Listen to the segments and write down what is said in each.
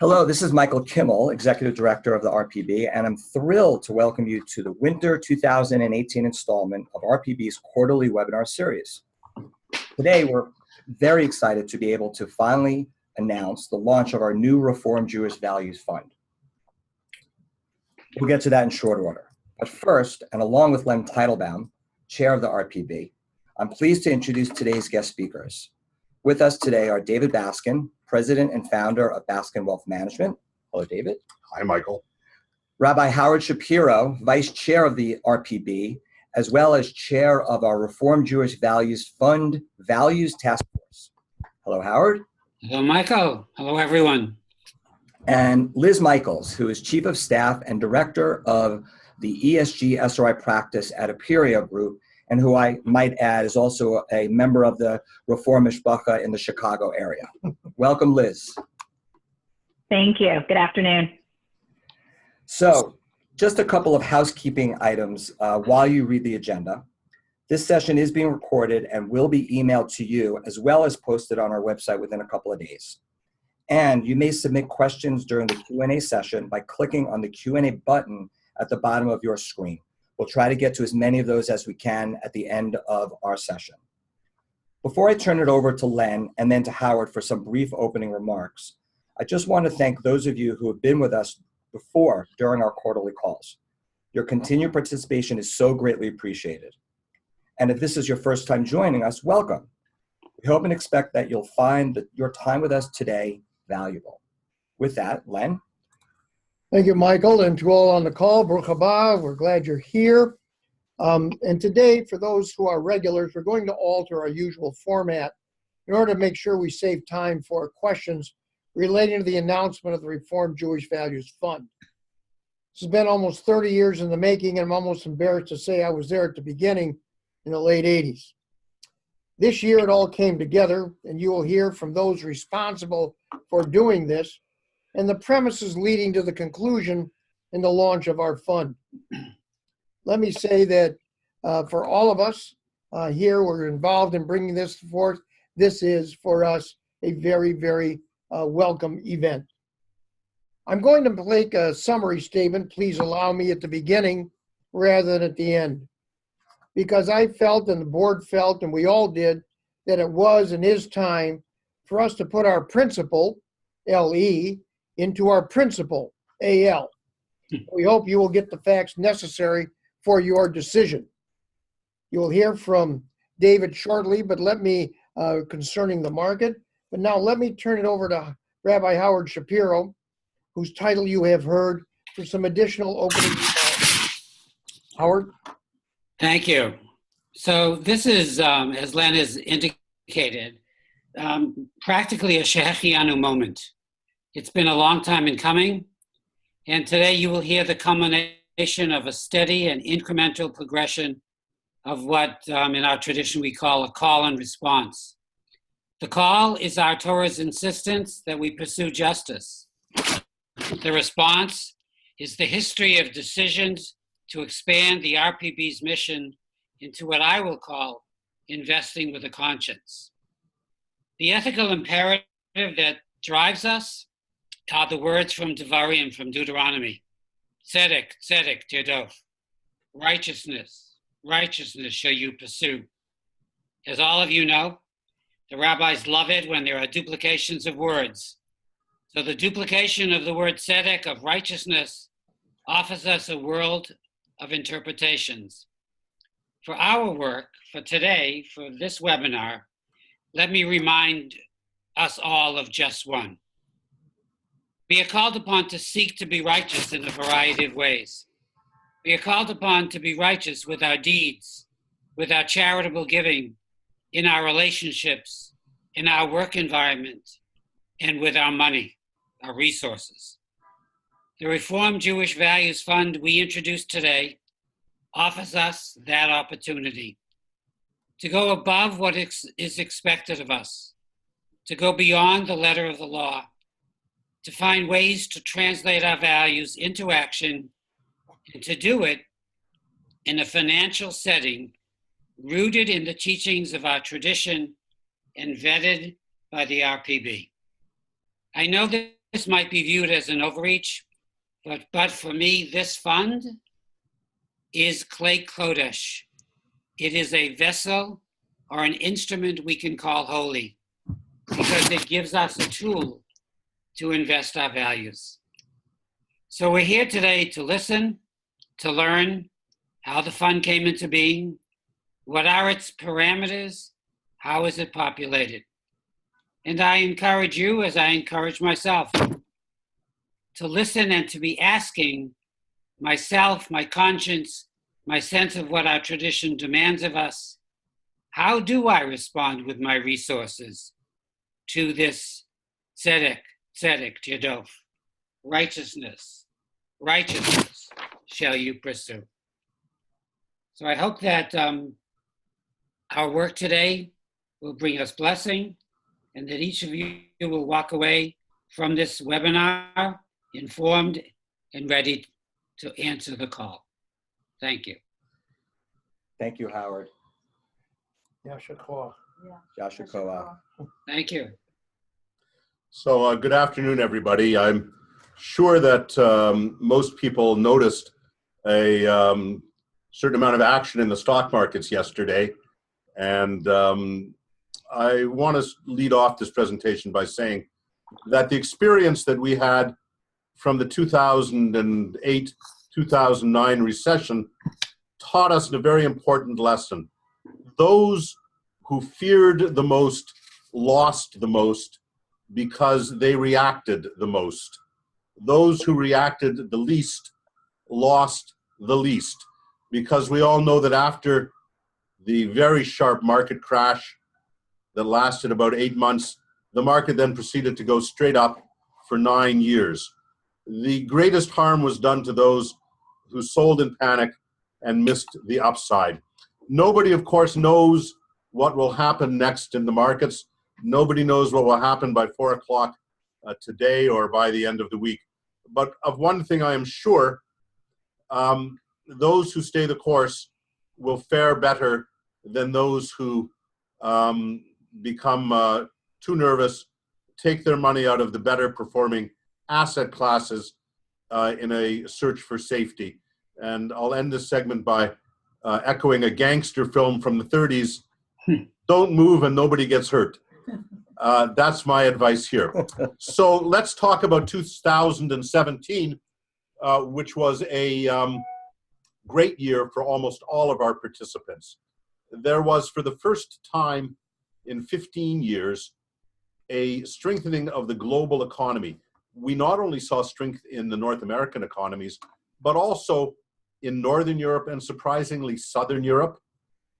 Hello, this is Michael Kimmel, Executive Director of the RPB, and I'm thrilled to welcome you to the Winter 2018 installment of RPB's quarterly webinar series. Today, we're very excited to be able to finally announce the launch of our new Reformed Jewish Values Fund. We'll get to that in short order. But first, and along with Len Teitelbaum, Chair of the RPB, I'm pleased to introduce today's guest speakers. With us today are David Baskin, President and Founder of Baskin Wealth Management. Hello, David. Hi, Michael. Rabbi Howard Shapiro, Vice Chair of the RPB, as well as Chair of our Reformed Jewish Values Fund Values Task Force. Hello, Howard. Hello, Michael. Hello, everyone. And Liz Michaels, who is Chief of Staff and Director of the ESG SRI practice at Aperia Group, and who I might add is also a member of the Reform Mishpacha in the Chicago area. Welcome, Liz. Thank you. Good afternoon. So, just a couple of housekeeping items while you read the agenda. This session is being recorded and will be emailed to you as well as posted on our website within a couple of days. And you may submit questions during the Q&A session by clicking on the Q&A button at the bottom of your screen. We'll try to get to as many of those as we can at the end of our session. Before I turn it over to Len and then to Howard for some brief opening remarks, I just want to thank those of you who have been with us before during our quarterly calls. Your continued participation is so greatly appreciated. And if this is your first time joining us, welcome. We hope and expect that you'll find that your time with us today valuable. With that, Len. Thank you, Michael, and to all on the call, Baruch haba, we're glad you're here. And today, for those who are regulars, we're going to alter our usual format in order to make sure we save time for questions relating to the announcement of the Reformed Jewish Values Fund. This has been almost 30 years in the making, and I'm almost embarrassed to say I was there at the beginning in the late 80s. This year, it all came together, and you will hear from those responsible for doing this, and the premises leading to the conclusion in the launch of our fund. Let me say that for all of us here, we're involved in bringing this forth. This is, for us, a very, very welcome event. I'm going to make a summary statement. Please allow me at the beginning rather than at the end, because I felt and the board felt, and we all did, that it was and is time for us to put our principle, LE, into our principle, AL. We hope you will get the facts necessary for your decision. You will hear from David shortly, but let me, concerning the market. But now let me turn it over to Rabbi Howard Shapiro, whose title you have heard, for some additional opening remarks. Howard? Thank you. So this is, as Len has indicated, practically a Shehechianu moment. It's been a long time in coming, and today you will hear the culmination of a steady and incremental progression of what in our tradition we call a call and response. The call is our Torah's insistence that we pursue justice. The response is the history of decisions to expand the RPB's mission into what I will call investing with a conscience. The ethical imperative that drives us are the words from Devarim, from Deuteronomy. Tzedek, tzedek, tirdof. Righteousness, righteousness shall you pursue. As all of you know, the rabbis love it when there are duplications of words. So the duplication of the word tzedek, of righteousness, offers us a world of interpretations. For our work, for today, for this webinar, let me remind us all of just one. We are called upon to seek to be righteous in a variety of ways. We are called upon to be righteous with our deeds, with our charitable giving, in our relationships, in our work environment, and with our money, our resources. The Reformed Jewish Values Fund we introduced today offers us that opportunity to go above what is expected of us, to go beyond the letter of the law, to find ways to translate our values into action, and to do it in a financial setting rooted in the teachings of our tradition and vetted by the RPB. I know that this might be viewed as an overreach, but for me, this fund is Klei Kodesh. It is a vessel or an instrument we can call holy because it gives us a tool to invest our values. So we're here today to listen, to learn how the fund came into being, what are its parameters, how is it populated. And I encourage you, as I encourage myself, to listen and to be asking myself, my conscience, my sense of what our tradition demands of us, how do I respond with my resources to this tzedek tierdof, righteousness shall you pursue. So I hope that our work today will bring us blessing, and that each of you will walk away from this webinar informed and ready to answer the call. Thank you. Thank you, Howard. Yasher koach. Yasher koach. Thank you. So good afternoon, everybody. I'm sure that most people noticed a certain amount of action in the stock markets yesterday. And I want to lead off this presentation by saying that the experience that we had from the 2008-2009 recession taught us a very important lesson. Those who feared the most lost the most because they reacted the most. Those who reacted the least lost the least, because we all know that after the very sharp market crash that lasted about 8 months, the market then proceeded to go straight up for 9 years. The greatest harm was done to those who sold in panic and missed the upside. Nobody, of course, knows what will happen next in the markets. Nobody knows what will happen by 4 o'clock today or by the end of the week. But of one thing I am sure, those who stay the course will fare better than those who become too nervous, take their money out of the better performing asset classes in a search for safety. And I'll end this segment by echoing a gangster film from the 30s. Don't move and nobody gets hurt. That's my advice here. So let's talk about 2017, which was a great year for almost all of our participants. There was, for the first time in 15 years, a strengthening of the global economy. We not only saw strength in the North American economies, but also in Northern Europe and surprisingly Southern Europe,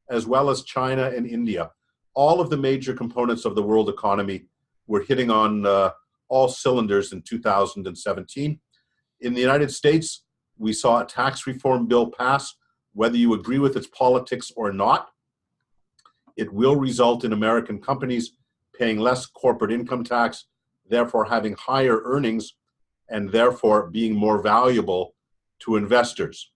as well as China and India. All of the major components of the world economy were hitting on all cylinders in 2017. In the United States, we saw a tax reform bill pass. Whether you agree with its politics or not, it will result in American companies paying less corporate income tax, therefore having higher earnings, and therefore being more valuable to investors.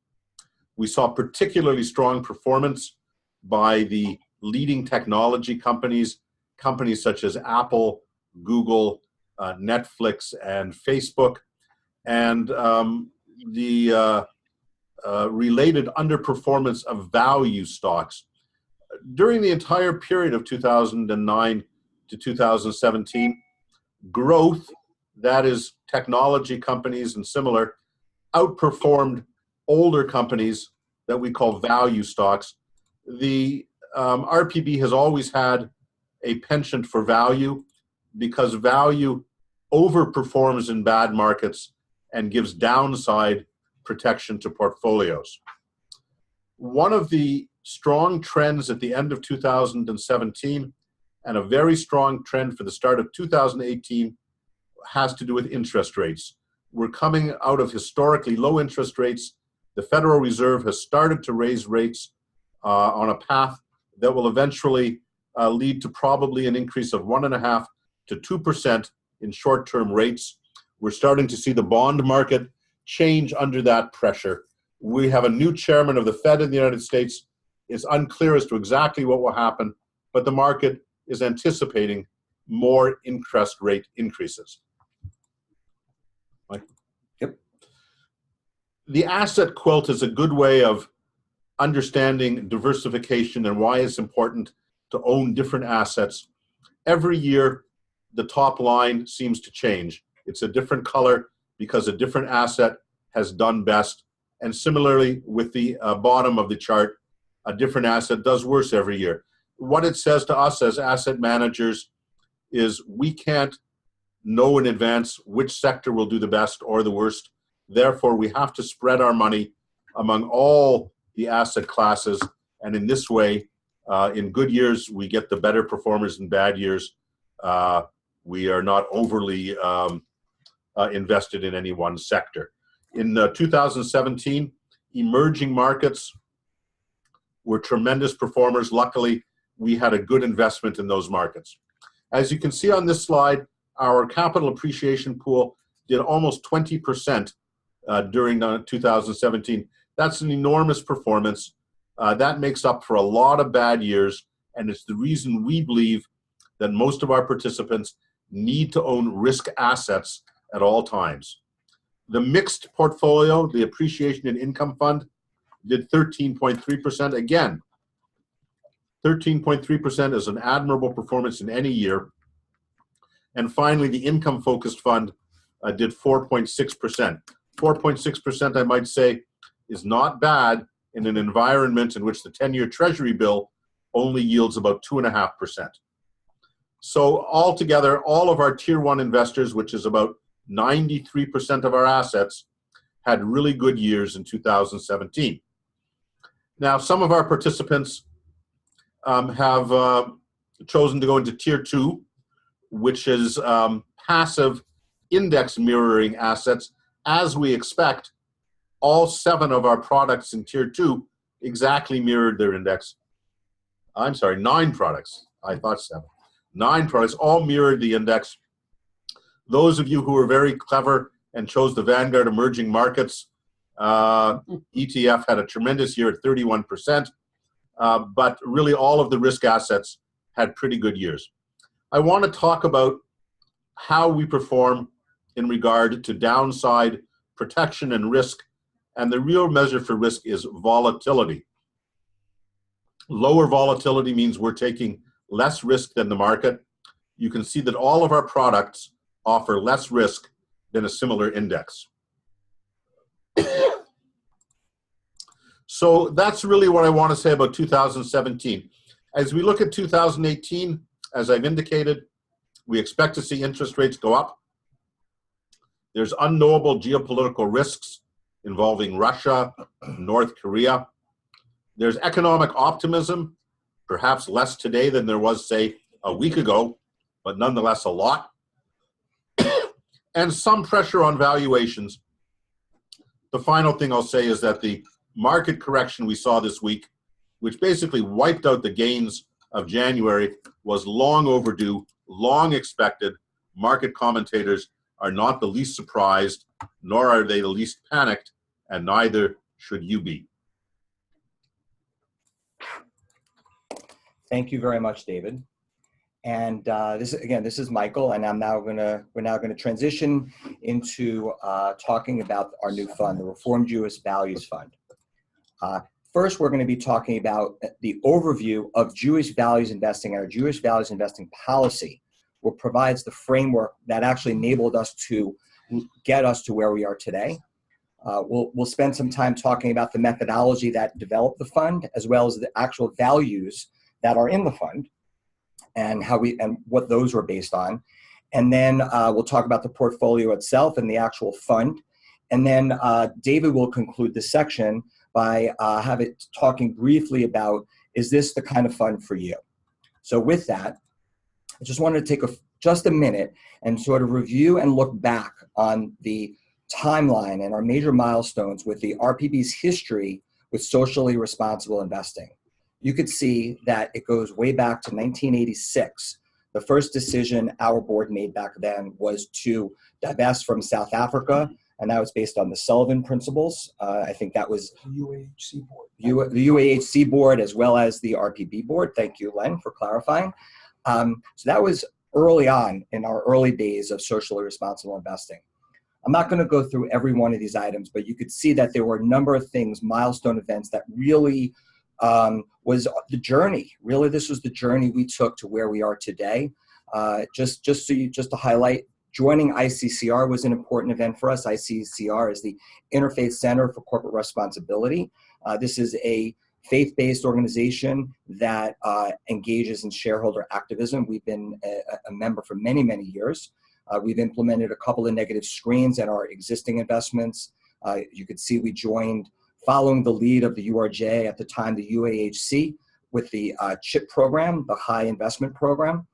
We saw particularly strong performance by the leading technology companies, companies such as Apple, Google, Netflix, and Facebook, and the related underperformance of value stocks. During the entire period of 2009 to 2017, growth, that is technology companies and similar, outperformed older companies that we call value stocks. The RPB has always had a penchant for value because value overperforms in bad markets and gives downside protection to portfolios. One of the strong trends at the end of 2017 and a very strong trend for the start of 2018 has to do with interest rates. We're coming out of historically low interest rates. The Federal Reserve has started to raise rates on a path that will eventually lead to probably an increase of 1.5% to 2% in short-term rates. We're starting to see the bond market change under that pressure. We have a new chairman of the Fed in the United States. It's unclear as to exactly what will happen, but the market is anticipating more interest rate increases. The asset quilt is a good way of understanding diversification and why it's important to own different assets. Every year, the top line seems to change. It's a different color because a different asset has done best. And similarly, with the bottom of the chart, a different asset does worse every year. What it says to us as asset managers is we can't know in advance which sector will do the best or the worst. Therefore, we have to spread our money among all the asset classes. And in this way, in good years, we get the better performers. In bad years, we are not overly invested in any one sector. In 2017, emerging markets were tremendous performers. Luckily, we had a good investment in those markets. As you can see on this slide, our capital appreciation pool did almost 20% during 2017. That's an enormous performance. That makes up for a lot of bad years, and it's the reason we believe that most of our participants need to own risk assets at all times. The mixed portfolio, the appreciation and income fund, did 13.3%. Again, 13.3% is an admirable performance in any year. And finally, the income-focused fund did 4.6%. 4.6%, I might say, is not bad in an environment in which the 10-year Treasury bill only yields about 2.5%. So altogether, all of our Tier 1 investors, which is about 93% of our assets, had really good years in 2017. Now, some of our participants have chosen to go into Tier 2, which is passive index mirroring assets. As we expect, all 7 of our products in Tier 2 exactly mirrored their index. I'm sorry, 9 products. I thought 7. 9 products all mirrored the index. Those of you who were very clever and chose the Vanguard Emerging Markets ETF had a tremendous year at 31%, but really all of the risk assets had pretty good years. I want to talk about how we perform in regard to downside protection and risk, and the real measure for risk is volatility. Lower volatility means we're taking less risk than the market. You can see that all of our products offer less risk than a similar index. So that's really what I want to say about 2017. As we look at 2018, as I've indicated, we expect to see interest rates go up. There's unknowable geopolitical risks involving Russia, North Korea. There's economic optimism, perhaps less today than there was, say, a week ago, but nonetheless a lot. And some pressure on valuations. The final thing I'll say is that the market correction we saw this week, which basically wiped out the gains of January, was long overdue, long expected. Market commentators are not the least surprised, nor are they the least panicked, and neither should you be. Thank you very much, David. And this is Michael, and we're now gonna transition into talking about our new fund, the Reformed Jewish Values Fund. First, we're going to be talking about the overview of Jewish values investing and our Jewish values investing policy, which provides the framework that actually enabled us to get us to where we are today. We'll spend some time talking about the methodology that developed the fund, as well as the actual values that are in the fund, and what those were based on. And then we'll talk about the portfolio itself and the actual fund. And then David will conclude this section by talking briefly about, is this the kind of fund for you? So with that, I just wanted to take just a minute and sort of review and look back on the timeline and our major milestones with the RPB's history with socially responsible investing. You could see that it goes way back to 1986. The first decision our board made back then was to divest from South Africa, and that was based on the Sullivan Principles. I think that was The UAHC board. the UAHC board as well as the RPB board. Thank you, Len, for clarifying. So that was early on in our early days of socially responsible investing. I'm not going to go through every one of these items, but you could see that there were a number of things, milestone events that really was the journey. Really, this was the journey we took to where we are today. Just to highlight, joining ICCR was an important event for us. ICCR is the Interfaith Center for Corporate Responsibility. This is a faith-based organization that engages in shareholder activism. We've been a member for many, many years. We've implemented a couple of negative screens in our existing investments. You could see we joined following the lead of the URJ, at the time the UAHC, with the CHIP program, the High Investment Program.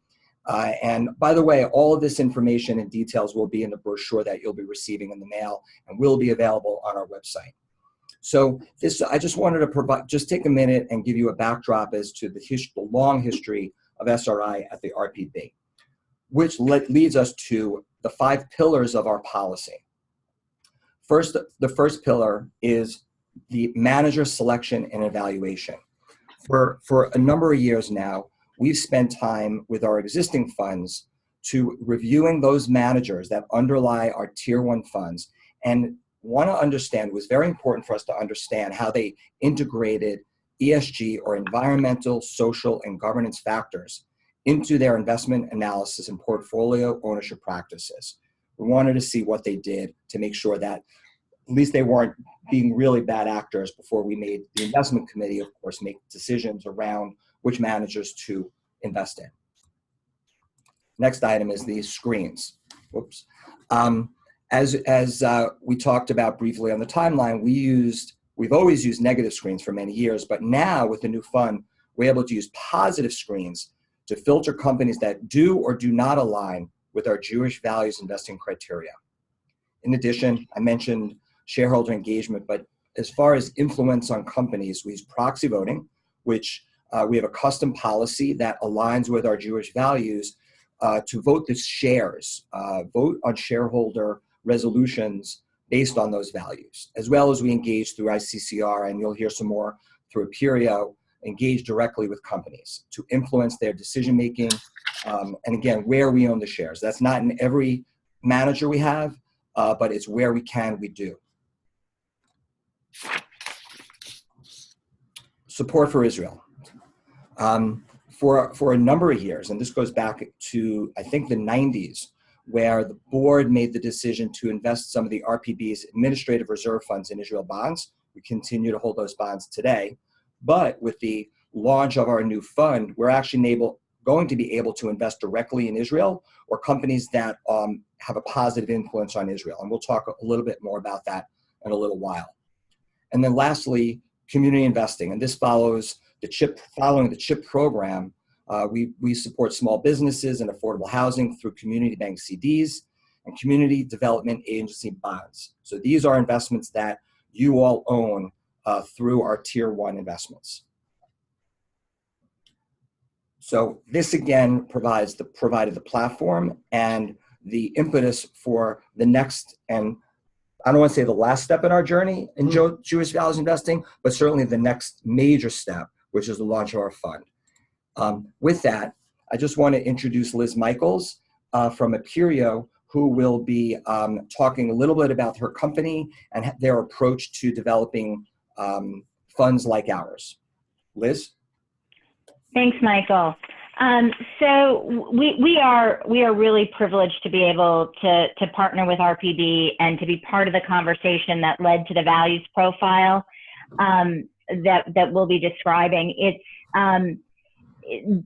And by the way, all of this information and details will be in the brochure that you'll be receiving in the mail and will be available on our website. So I just wanted to take a minute and give you a backdrop as to the long history of SRI at the RPB, which leads us to the 5 pillars of our policy. First, the first pillar is the manager selection and evaluation. For a number of years now, we've spent time with our existing funds to reviewing those managers that underlie our Tier 1 funds, and want to understand, it was very important for us to understand how they integrated ESG, or environmental, social, and governance factors, into their investment analysis and portfolio ownership practices. We wanted to see what they did to make sure that at least they weren't being really bad actors before we made the investment committee, of course, make decisions around which managers to invest in. Next item is the screens. Whoops. As we talked about briefly on the timeline, we've always used negative screens for many years, but now with the new fund, we're able to use positive screens to filter companies that do or do not align with our Jewish values investing criteria. In addition, I mentioned shareholder engagement, but as far as influence on companies, we use proxy voting, which we have a custom policy that aligns with our Jewish values to vote the shares, vote on shareholder resolutions based on those values, as well as we engage through ICCR, and you'll hear some more through Aperio, engage directly with companies to influence their decision-making, and again, where we own the shares. That's not in every manager we have, but it's where we can, we do. Support for Israel. For a number of years, and this goes back to, I think, the 90s, where the board made the decision to invest some of the RPB's administrative reserve funds in Israel bonds. We continue to hold those bonds today. But with the launch of our new fund, we're actually going to be able to invest directly in Israel, or companies that have a positive influence on Israel. And we'll talk a little bit more about that in a little while. And then lastly, community investing. And this follows following the CHIP program. We support small businesses and affordable housing through community bank CDs and community development agency bonds. So these are investments that you all own through our Tier 1 investments. So this again provided the platform and the impetus for the next, and I don't want to say the last step in our journey in Jewish values investing, but certainly the next major step, which is the launch of our fund. With that, I just want to introduce Liz Michaels from Aperio, who will be talking a little bit about her company and their approach to developing funds like ours. Liz? Thanks, Michael. So we are really privileged to be able to partner with RPB and to be part of the conversation that led to the values profile that we'll be describing.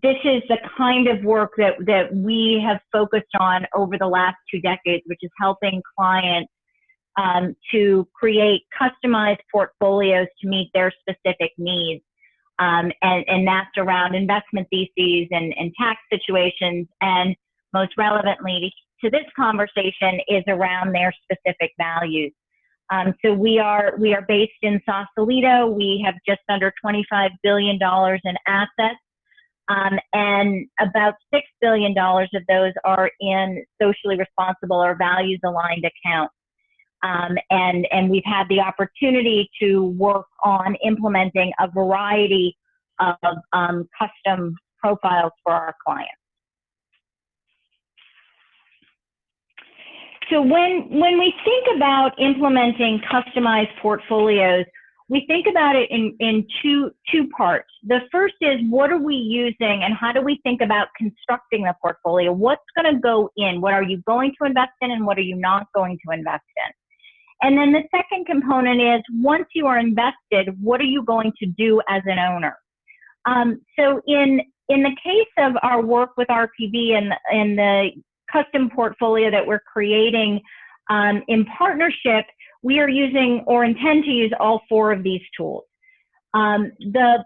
This is the kind of work that we have focused on over the last 2 decades, which is helping clients to create customized portfolios to meet their specific needs. And that's around investment theses and tax situations. And most relevantly to this conversation is around their specific values. So we are based in Sausalito. We have just under $25 billion in assets. And about $6 billion of those are in socially responsible or values aligned accounts. And we've had the opportunity to work on implementing a variety of custom profiles for our clients. So when we think about implementing customized portfolios, we think about it in two parts. The first is, what are we using and how do we think about constructing the portfolio? What's going to go in? What are you going to invest in and what are you not going to invest in? And then the second component is, once you are invested, what are you going to do as an owner? So in the case of our work with RPB and the custom portfolio that we're creating in partnership, we are using or intend to use all four of these tools. The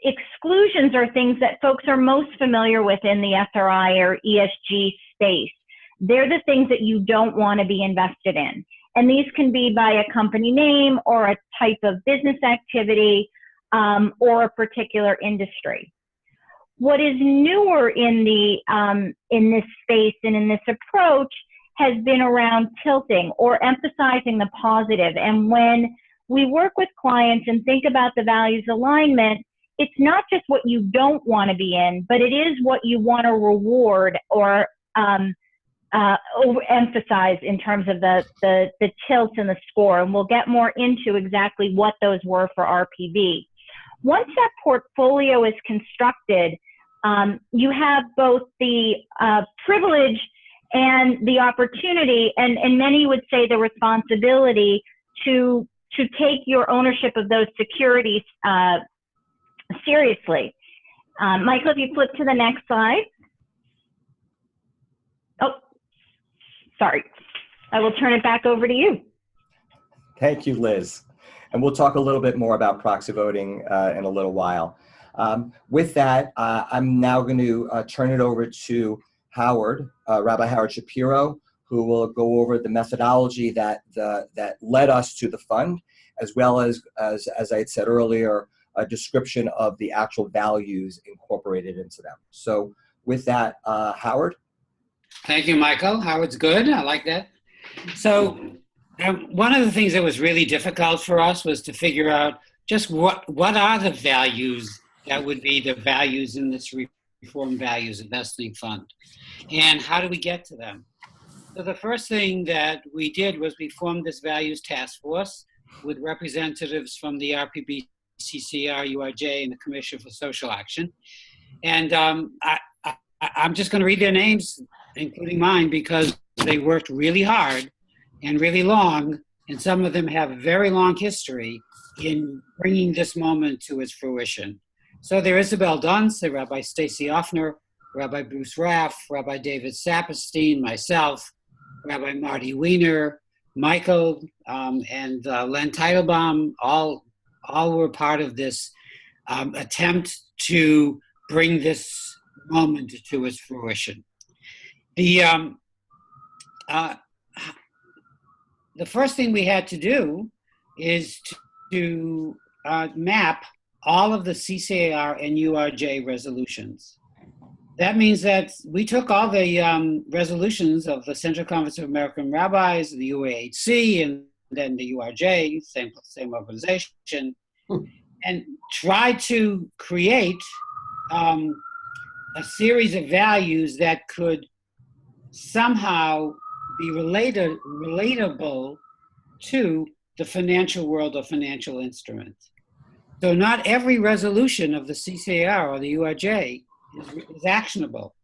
exclusions are things that folks are most familiar with in the SRI or ESG space. They're the things that you don't want to be invested in. And these can be by a company name or a type of business activity or a particular industry. What is newer in this space and in this approach has been around tilting or emphasizing the positive. And when we work with clients and think about the values alignment, it's not just what you don't want to be in, but it is what you want to reward or overemphasize in terms of the tilts and the score. And we'll get more into exactly what those were for RPB. Once that portfolio is constructed, you have both the privilege and the opportunity, and many would say the responsibility to take your ownership of those securities seriously. Michael, if you flip to the next slide. Oh, sorry. I will turn it back over to you. Thank you, Liz. And we'll talk a little bit more about proxy voting in a little while. With that, I'm now going to turn it over to Howard, Rabbi Howard Shapiro, who will go over the methodology that led us to the fund, as well as I had said earlier, a description of the actual values incorporated into them. So with that, Howard. Thank you, Michael. Howard's good. I like that. So one of the things that was really difficult for us was to figure out just what are the values that would be the values in this Reform Values Investing Fund, and how do we get to them? So the first thing that we did was we formed this values task force with representatives from the RPB, CCR, URJ, and the Commission for Social Action. And I'm just going to read their names, including mine, because they worked really hard and really long, and some of them have a very long history in bringing this moment to its fruition. So there Isabel Dunce, Rabbi Stacy Offner, Rabbi Bruce Raff, Rabbi David Saperstein, myself, Rabbi Marty Wiener, Michael, and Len Teitelbaum, all were part of this attempt to bring this moment to its fruition. The first thing we had to do is to map all of the CCAR and URJ resolutions. That means that we took all the resolutions of the Central Conference of American Rabbis, the UAHC, and then the URJ, same organization, and tried to create a series of values that could somehow be relatable to the financial world or financial instruments. So not every resolution of the CCAR or the URJ is actionable.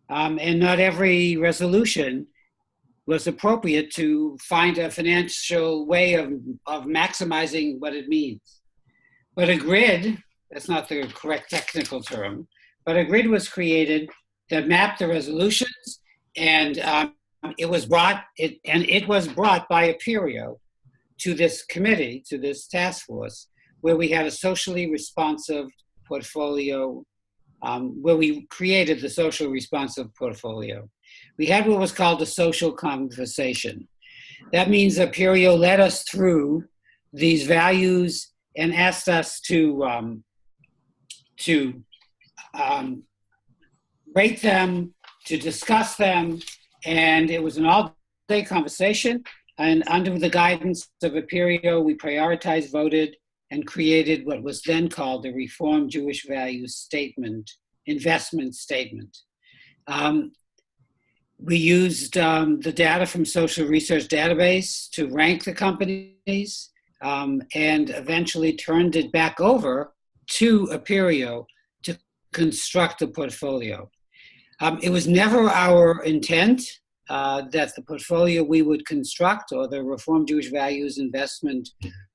And not every resolution was appropriate to find a financial way of maximizing what it means. But a grid, that's not the correct technical term, but a grid was created that mapped the resolutions, and it was brought by Aperio to this committee, to this task force, where we had a socially responsive portfolio, where we created the social responsive portfolio. We had what was called a social conversation. That means Aperio led us through these values and asked us to rate them, to discuss them, and it was an all-day conversation. And under the guidance of Aperio, we prioritized, voted, and created what was then called the Reform Jewish Values Statement, Investment Statement. We used the data from Social Research Database to rank the companies, and eventually turned it back over to Aperio to construct the portfolio. It was never our intent that the portfolio we would construct, or the Reformed Jewish Values investment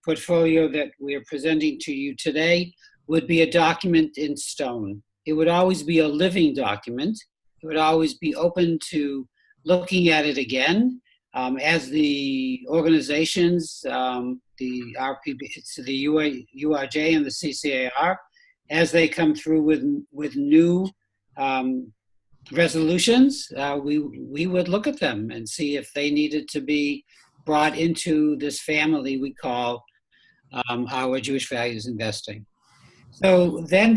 portfolio that we are presenting to you today, would be a document in stone. It would always be a living document. It would always be open to looking at it again as the organizations, the RPB, it's the URJ and the CCAR, as they come through with new resolutions, we would look at them and see if they needed to be brought into this family we call our Jewish Values Investing. So then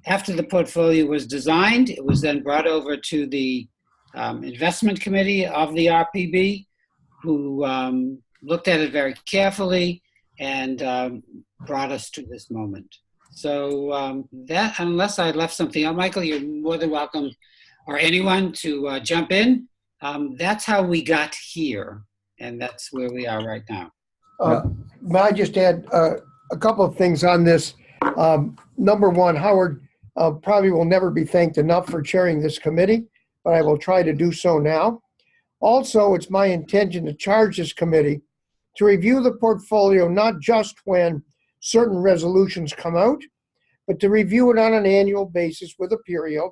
after the portfolio was designed, it was then brought over to the investment committee of the RPB, who looked at it very carefully and brought us to this moment. So that, unless I left something out, Michael, you're more than welcome, or anyone, to jump in. That's how we got here, and that's where we are right now. May I just add a couple of things on this? Number one, Howard probably will never be thanked enough for chairing this committee, but I will try to do so now. Also, it's my intention to charge this committee to review the portfolio, not just when certain resolutions come out, but to review it on an annual basis with Aperio,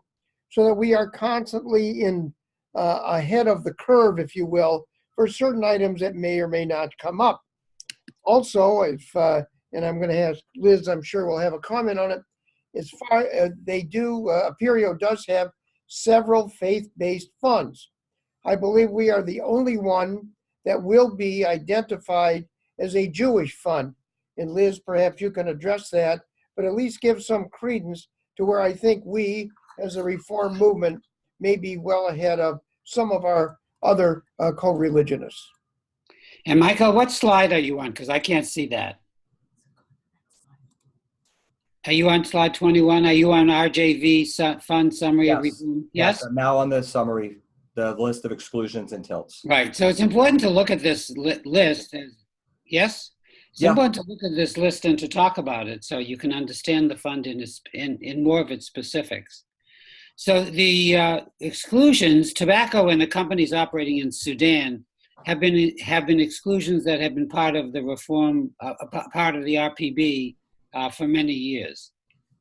so that we are constantly ahead of the curve, if you will, for certain items that may or may not come up. Also, and I'm going to ask Liz, I'm sure will have a comment on it, as far Aperio does have several faith-based funds. I believe we are the only one that will be identified as a Jewish fund. And Liz, perhaps you can address that, but at least give some credence to where I think we, as a reform movement, may be well ahead of some of our other co-religionists. And Michael, what slide are you on? Because I can't see that. Are you on slide 21? Are you on RJV fund summary? Yes. Yes? I'm now on the summary, the list of exclusions and tilts. Right. So it's important to look at this list. Yes? It's important to look at this list and to talk about it so you can understand the fund in more of its specifics. So the exclusions, tobacco and the companies operating in Sudan have been exclusions that have been part of the reform, part of the RPB for many years.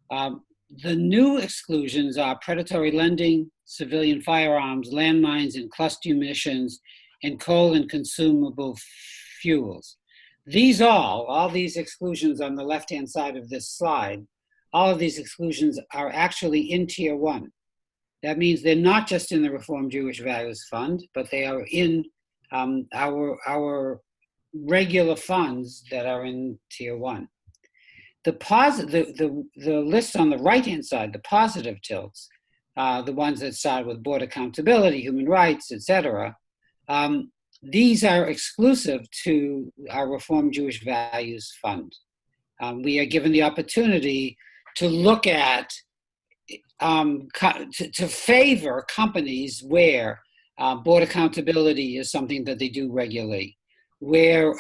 The new exclusions are predatory lending, civilian firearms, landmines and cluster munitions, and coal and consumable fuels. All these exclusions on the left-hand side of this slide, all of these exclusions are actually in Tier 1. That means they're not just in the Reformed Jewish Values Fund, but they are in our regular funds that are in Tier 1. The list on the right-hand side, the positive tilts, the ones that start with board accountability, human rights, etc., these are exclusive to our Reformed Jewish Values Fund. We are given the opportunity to look at, to favor companies where board accountability is something that they do regularly, where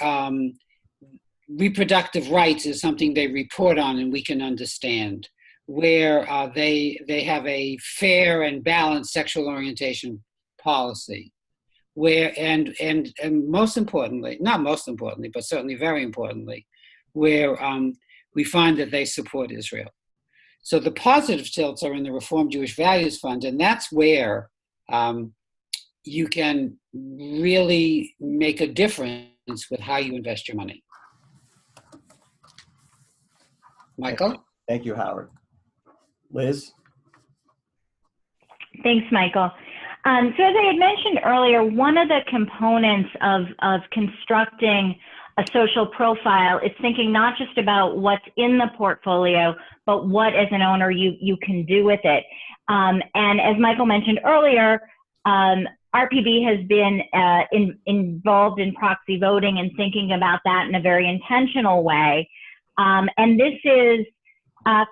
reproductive rights is something they report on and we can understand, where they have a fair and balanced sexual orientation policy, where and most importantly, not most importantly, but certainly very importantly, where we find that they support Israel. So the positive tilts are in the Reformed Jewish Values Fund, and that's where you can really make a difference with how you invest your money. Michael? Thank you, Howard. Liz? Thanks, Michael. So as I had mentioned earlier, one of the components of constructing a social profile is thinking not just about what's in the portfolio, but what as an owner you can do with it. And as Michael mentioned earlier, RPB has been involved in proxy voting and thinking about that in a very intentional way. And this is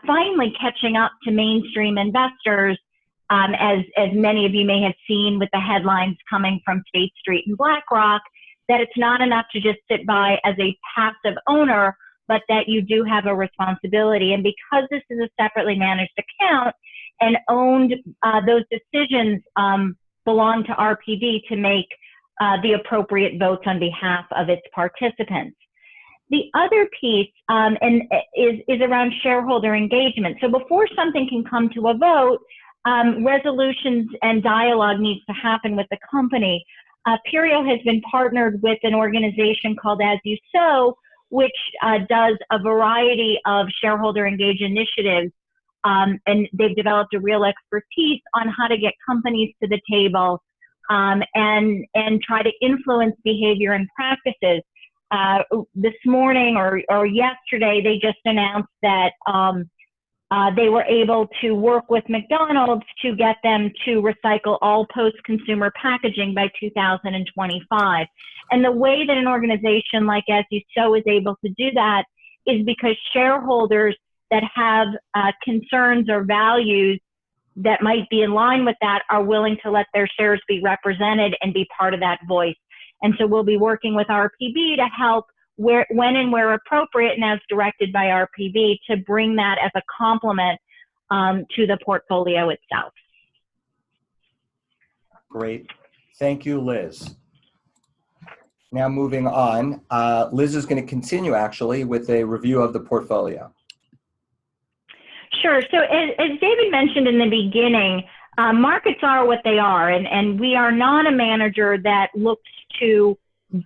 finally catching up to mainstream investors as many of you may have seen with the headlines coming from State Street and BlackRock, that it's not enough to just sit by as a passive owner, but that you do have a responsibility. And because this is a separately managed account and owned, those decisions belong to RPB to make the appropriate votes on behalf of its participants. The other piece is around shareholder engagement. So before something can come to a vote, resolutions and dialogue needs to happen with the company. Perio has been partnered with an organization called As You Sow, which does a variety of shareholder engaged initiatives, and they've developed a real expertise on how to get companies to the table and try to influence behavior and practices. This morning or yesterday, they just announced that they were able to work with McDonald's to get them to recycle all post-consumer packaging by 2025. And the way that an organization like As You Sow is able to do that is because shareholders that have concerns or values that might be in line with that are willing to let their shares be represented and be part of that voice. And so we'll be working with RPB to help when and where appropriate and as directed by RPB to bring that as a complement to the portfolio itself. Great. Thank you, Liz. Now moving on, Liz is going to continue actually with a review of the portfolio. Sure. So as David mentioned in the beginning, markets are what they are, and we are not a manager that looks to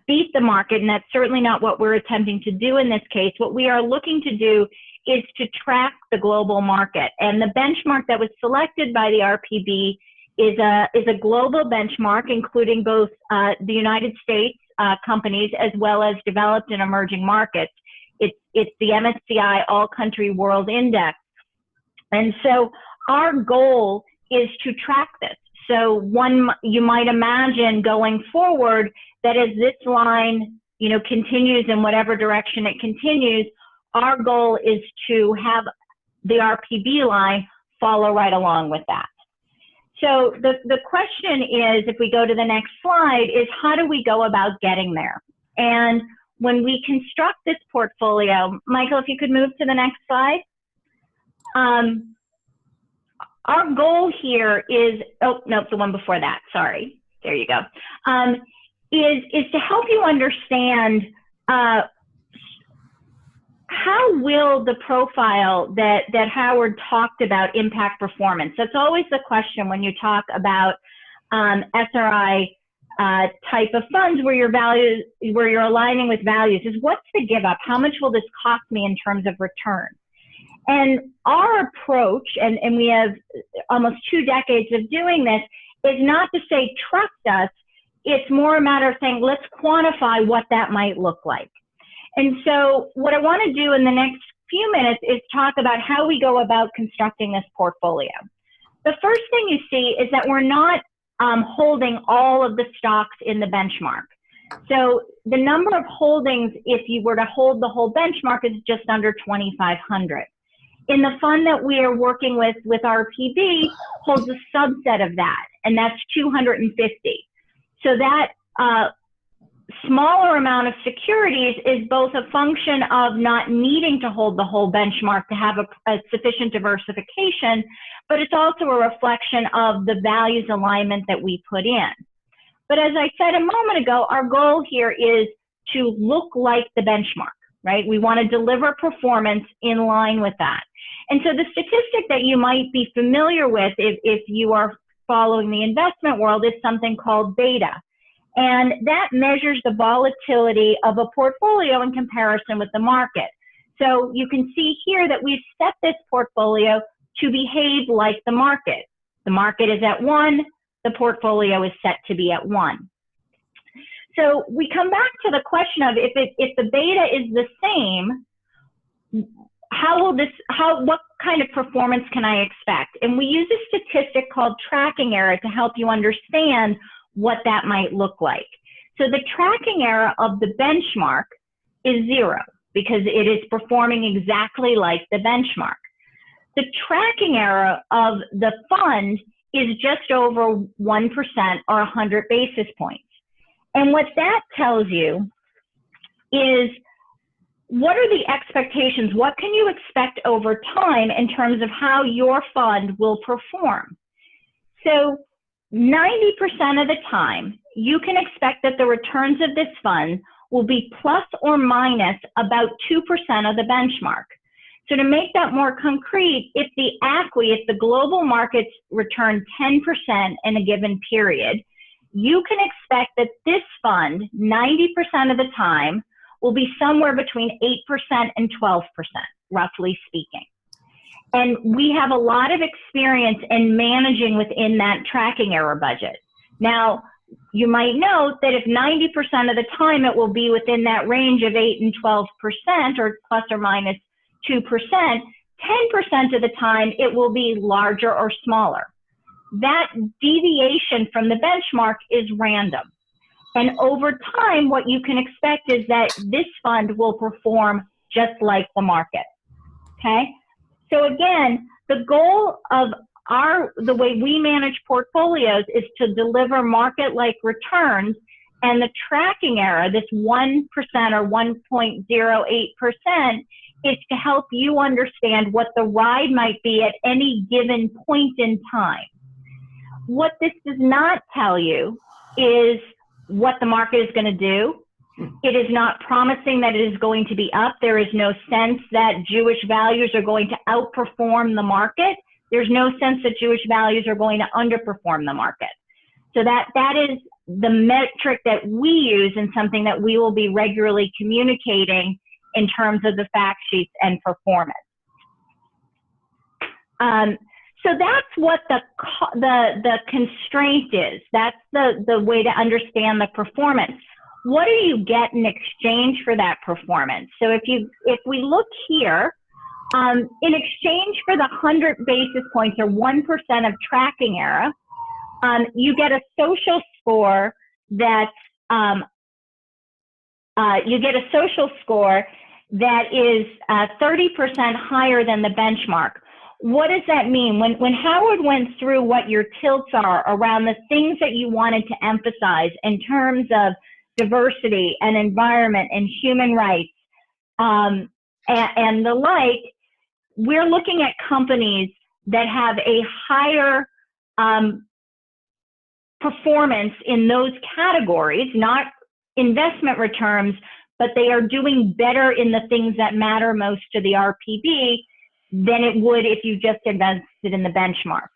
beat the market, and that's certainly not what we're attempting to do in this case. What we are looking to do is to track the global market, and the benchmark that was selected by the RPB is a global benchmark, including both the United States companies as well as developed and emerging markets. It's the MSCI All Country World Index. And so our goal is to track this. So you might imagine going forward that as this line, continues in whatever direction it continues, our goal is to have the RPB line follow right along with that. So the question is, if we go to the next slide, is how do we go about getting there? And when we construct this portfolio, Michael, if you could move to the next slide. Our goal here is, oh, no, the one before that, sorry. There you go. Is to help you understand how will the profile that Howard talked about impact performance? That's always the question when you talk about SRI type of funds where you're aligning with values, is what's the give up? How much will this cost me in terms of return? And our approach, and we have almost 2 decades of doing this, is not to say trust us. It's more a matter of saying, let's quantify what that might look like. And so what I want to do in the next few minutes is talk about how we go about constructing this portfolio. The first thing you see is that we're not holding all of the stocks in the benchmark. So the number of holdings, if you were to hold the whole benchmark, is just under 2,500. In the fund that we are working with RPB holds a subset of that, and that's 250. So that smaller amount of securities is both a function of not needing to hold the whole benchmark to have a sufficient diversification, but it's also a reflection of the values alignment that we put in. But as I said a moment ago, our goal here is to look like the benchmark, right? We want to deliver performance in line with that. And so the statistic that you might be familiar with if you are following the investment world is something called beta. And that measures the volatility of a portfolio in comparison with the market. So you can see here that we've set this portfolio to behave like the market. The market is at 1, the portfolio is set to be at 1. So we come back to the question of if the beta is the same, what kind of performance can I expect? And we use a statistic called tracking error to help you understand what that might look like. So the tracking error of the benchmark is 0 because it is performing exactly like the benchmark. The tracking error of the fund is just over 1% or 100 basis points. And what that tells you is, what are the expectations? What can you expect over time in terms of how your fund will perform? So 90% of the time, you can expect that the returns of this fund will be plus or minus about 2% of the benchmark. So to make that more concrete, if the ACWI, if the global markets return 10% in a given period, you can expect that this fund, 90% of the time, will be somewhere between 8% and 12%, roughly speaking. And we have a lot of experience in managing within that tracking error budget. Now, you might note that if 90% of the time it will be within that range of 8 and 12%, or plus or minus 2%, 10% of the time it will be larger or smaller. That deviation from the benchmark is random. And over time, what you can expect is that this fund will perform just like the market, okay? So again, the goal of the way we manage portfolios is to deliver market-like returns, and the tracking error, this 1% or 1.08%, is to help you understand what the ride might be at any given point in time. What this does not tell you is what the market is going to do. It is not promising that it is going to be up. There is no sense that Jewish values are going to outperform the market. There's no sense that Jewish values are going to underperform the market. So that is the metric that we use, and something that we will be regularly communicating in terms of the fact sheets and performance. So that's what the constraint is. That's the way to understand the performance. What do you get in exchange for that performance? So if we look here, in exchange for the 100 basis points or 1% of tracking error, you get a social score that is 30% higher than the benchmark. What does that mean? When Howard went through what your tilts are around the things that you wanted to emphasize in terms of diversity and environment and human rights and the like, we're looking at companies that have a higher performance in those categories, not investment returns, but they are doing better in the things that matter most to the RPB than it would if you just invested in the benchmark.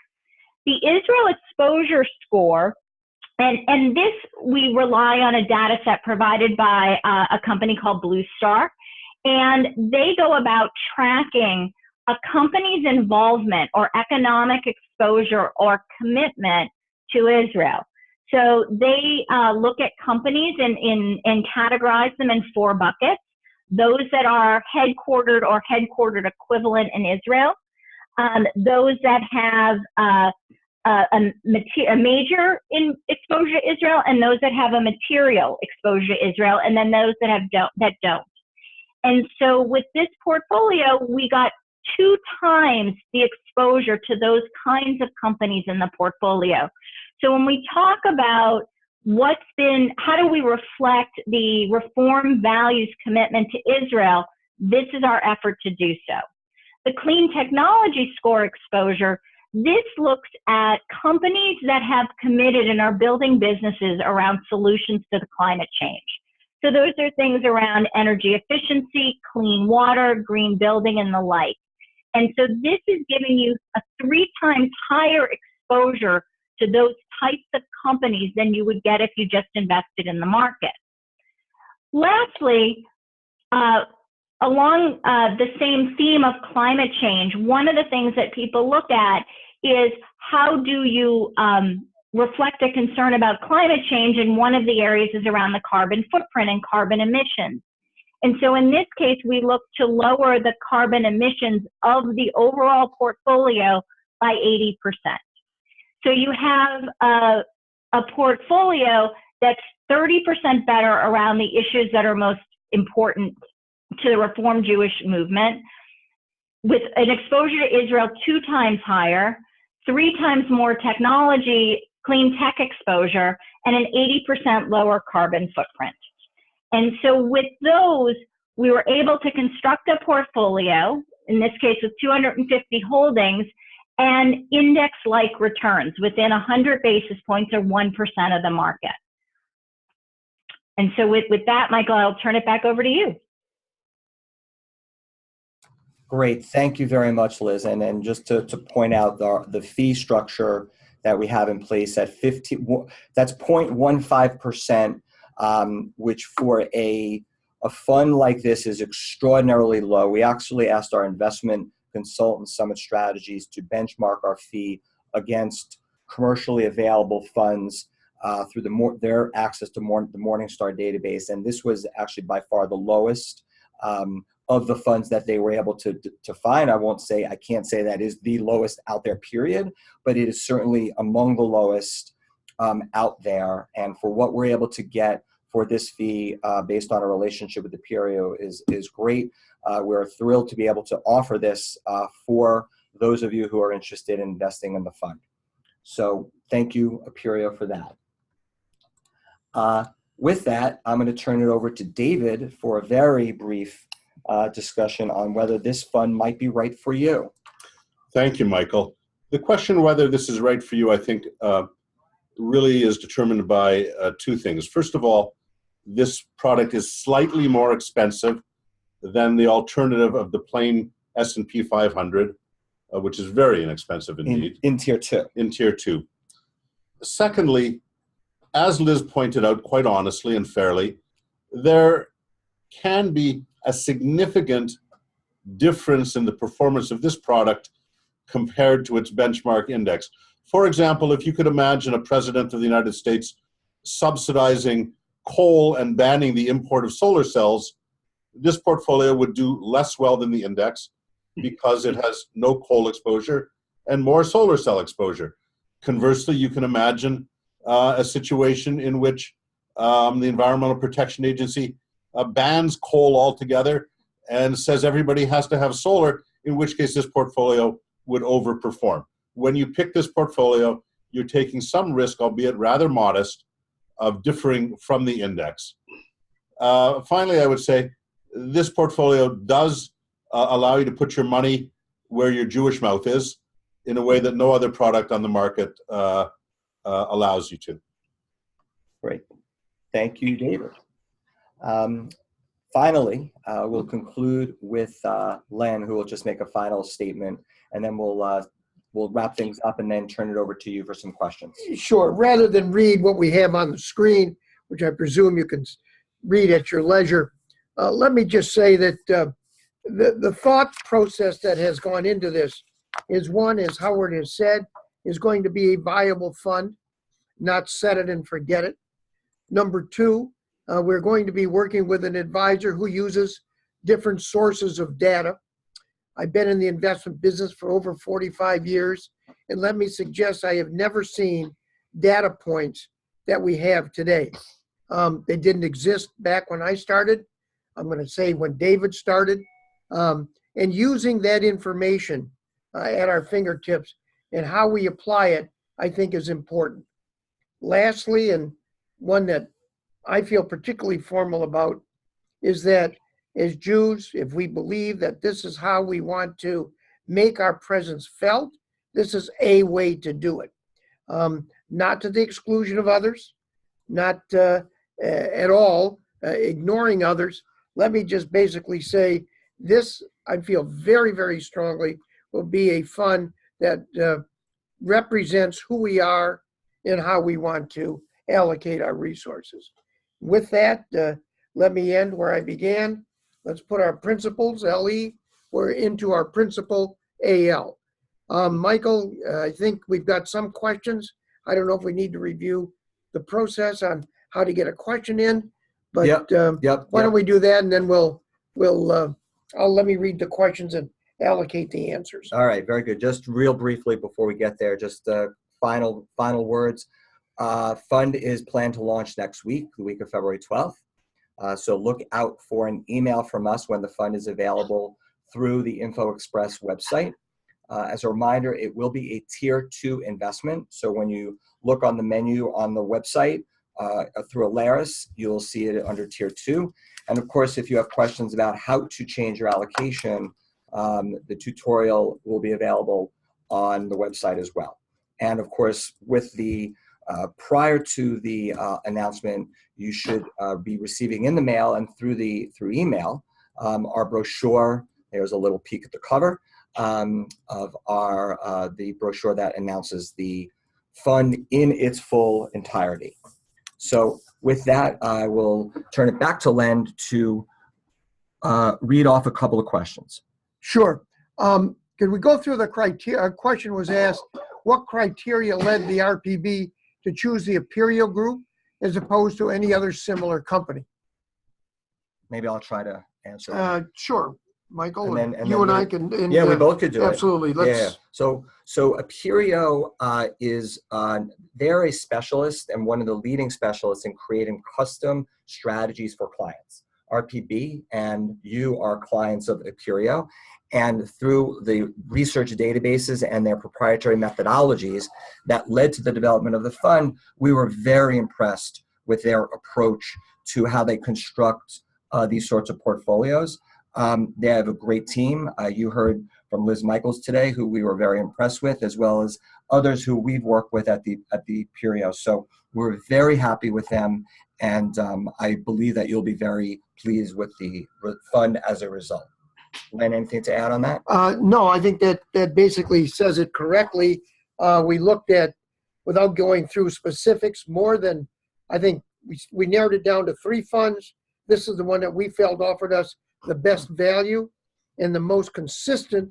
The Israel exposure score, and this we rely on a data set provided by a company called Blue Star, and they go about tracking a company's involvement or economic exposure or commitment to Israel. So they look at companies and categorize them in 4 buckets: those that are headquartered or headquartered equivalent in Israel, those that have a major exposure to Israel, and those that have a material exposure to Israel, and then those that don't. And so with this portfolio, we got 2 times the exposure to those kinds of companies in the portfolio. So when we talk about how do we reflect the Reform Values commitment to Israel, this is our effort to do so. The Clean Technology Score exposure, this looks at companies that have committed and are building businesses around solutions to the climate change. So those are things around energy efficiency, clean water, green building, and the like. And so this is giving you a 3 times higher exposure to those types of companies than you would get if you just invested in the market. Lastly, along the same theme of climate change, one of the things that people look at is how do you reflect a concern about climate change, and one of the areas is around the carbon footprint and carbon emissions. And so in this case, we look to lower the carbon emissions of the overall portfolio by 80%. So you have a portfolio that's 30% better around the issues that are most important to the Reform Jewish movement, with an exposure to Israel 2 times higher, 3 times more technology, clean tech exposure, and an 80% lower carbon footprint. And so with those, we were able to construct a portfolio, in this case with 250 holdings, and index-like returns within 100 basis points or 1% of the market. And so with that, Michael, I'll turn it back over to you. Great. Thank you very much, Liz. And then just to point out the fee structure that we have in place at 15, that's 0.15%, which for a fund like this is extraordinarily low. We actually asked our investment consultant, Summit Strategies, to benchmark our fee against commercially available funds through their access to the Morningstar database. And this was actually by far the lowest of the funds that they were able to find. I can't say that is the lowest out there, period, but it is certainly among the lowest out there. And for what we're able to get for this fee based on a relationship with Aperio is great. We're thrilled to be able to offer this for those of you who are interested in investing in the fund. So thank you, Aperio, for that. With that, I'm going to turn it over to David for a very brief discussion on whether this fund might be right for you. Thank you, Michael. The question whether this is right for you, I think, really is determined by 2 things. First of all, this product is slightly more expensive than the alternative of the plain S&P 500, which is very inexpensive indeed. In Tier 2. In Tier 2. Secondly, as Liz pointed out quite honestly and fairly, there can be a significant difference in the performance of this product compared to its benchmark index. For example, if you could imagine a president of the United States subsidizing coal and banning the import of solar cells, this portfolio would do less well than the index because it has no coal exposure and more solar cell exposure. Conversely, you can imagine a situation in which the Environmental Protection Agency bans coal altogether and says everybody has to have solar, in which case this portfolio would overperform. When you pick this portfolio, you're taking some risk, albeit rather modest, of differing from the index. Finally, I would say this portfolio does allow you to put your money where your Jewish mouth is in a way that no other product on the market allows you to. Great. Thank you, David. Finally, we'll conclude with Len, who will just make a final statement, and then we'll wrap things up and then turn it over to you for some questions. Sure. Rather than read what we have on the screen, which I presume you can read at your leisure, let me just say that the thought process that has gone into this is, one, as Howard has said, is going to be a viable fund, not set it and forget it. Number 2, we're going to be working with an advisor who uses different sources of data. I've been in the investment business for over 45 years, and let me suggest I have never seen data points that we have today. They didn't exist back when I started. I'm going to say when David started. And using that information at our fingertips and how we apply it, I think is important. Lastly, and one that I feel particularly formal about, is that as Jews, if we believe that this is how we want to make our presence felt, this is a way to do it. Not to the exclusion of others, not at all ignoring others. Let me just basically say this, I feel very, very strongly, will be a fund that represents who we are and how we want to allocate our resources. With that, let me end where I began. Let's put our principles, LE, we're into our principle, AL. Michael, I think we've got some questions. I don't know if we need to review the process on how to get a question in, but why don't we do that, and then let me read the questions and allocate the answers. All right, very good. Just real briefly before we get there, just final words. Fund is planned to launch next week, the week of February 12th. So look out for an email from us when the fund is available through the InfoExpress website. As a reminder, it will be a tier 2 investment. So when you look on the menu on the website through Alaris, you'll see it under tier 2. And of course, if you have questions about how to change your allocation, the tutorial will be available on the website as well. And of course, with the prior to the announcement, you should be receiving in the mail and through email our brochure. There's a little peek at the cover of the brochure that announces the fund in its full entirety. So with that, I will turn it back to Len to read off a couple of questions. Sure. Could we go through the criteria? A question was asked, what criteria led the RPB to choose the Aperio Group as opposed to any other similar company? Maybe I'll try to answer that. Sure, Michael. And then you and I can. Yeah, we both could do absolutely. it. Let's. Yeah. So Aperio is they're a specialist and one of the leading specialists in creating custom strategies for clients. RPB and you are clients of Aperio, and through the research databases and their proprietary methodologies that led to the development of the fund, we were very impressed with their approach to how they construct these sorts of portfolios. They have a great team. You heard from Liz Michaels today, who we were very impressed with, as well as others who we've worked with at the Aperio. So we're very happy with them, and I believe that you'll be very pleased with the fund as a result. Len, anything to add on that? No, I think that basically says it correctly. We looked at, without going through specifics, more than, I think we narrowed it down to 3 funds. This is the one that we felt offered us the best value and the most consistent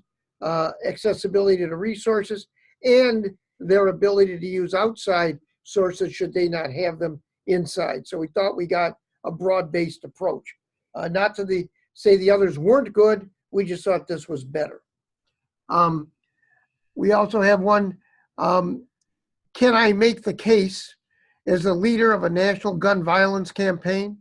accessibility to resources and their ability to use outside sources should they not have them inside. So we thought we got a broad-based approach. Not to say the others weren't good, we just thought this was better. We also have one, can I make the case as the leader of a national gun violence campaign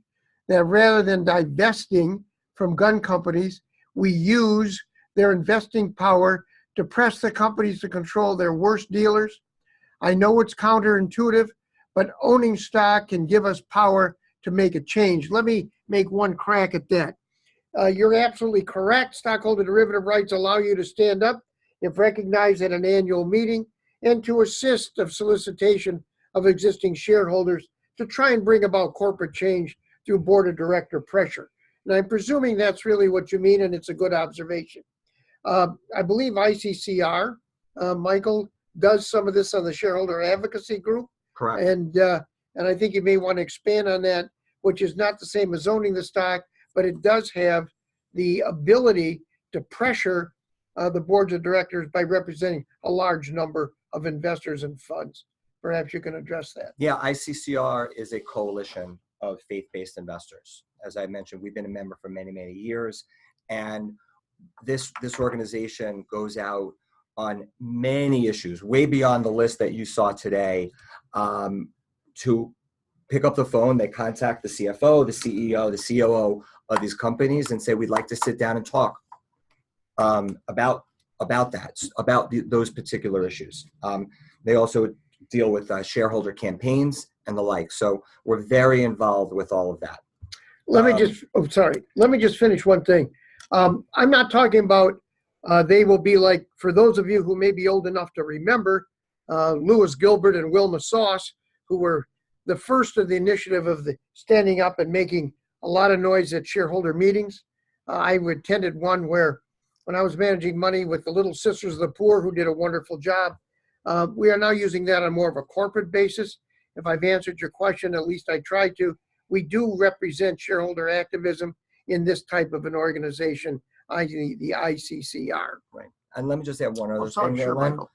that rather than divesting from gun companies, we use their investing power to press the companies to control their worst dealers? I know it's counterintuitive, but owning stock can give us power to make a change. Let me make one crack at that. You're absolutely correct. Stockholder derivative rights allow you to stand up if recognized at an annual meeting and to assist of solicitation of existing shareholders to try and bring about corporate change through board of director pressure. And I'm presuming that's really what you mean, and it's a good observation. I believe ICCR, Michael, does some of this on the shareholder advocacy group. Correct. And I think you may want to expand on that, which is not the same as owning the stock, but it does have the ability to pressure the boards of directors by representing a large number of investors and funds. Perhaps you can address that. Yeah, ICCR is a coalition of faith-based investors. As I mentioned, we've been a member for many, many years, and this organization goes out on many issues, way beyond the list that you saw today. To pick up the phone, they contact the CFO, the CEO, the COO of these companies and say, we'd like to sit down and talk about those particular issues. They also deal with shareholder campaigns and the like. So we're very involved with all of that. Let me just finish one thing. I'm not talking about they will be like, for those of you who may be old enough to remember, Lewis Gilbert and Wilma Sauce, who were the first of the initiative of the standing up and making a lot of noise at shareholder meetings. I attended one where when I was managing money with the Little Sisters of the Poor, who did a wonderful job. We are now using that on more of a corporate basis. If I've answered your question, at least I tried to. We do represent shareholder activism in this type of an organization, the ICCR. Right. And let me just add one other thing Sorry, there, sure, Len. Michael.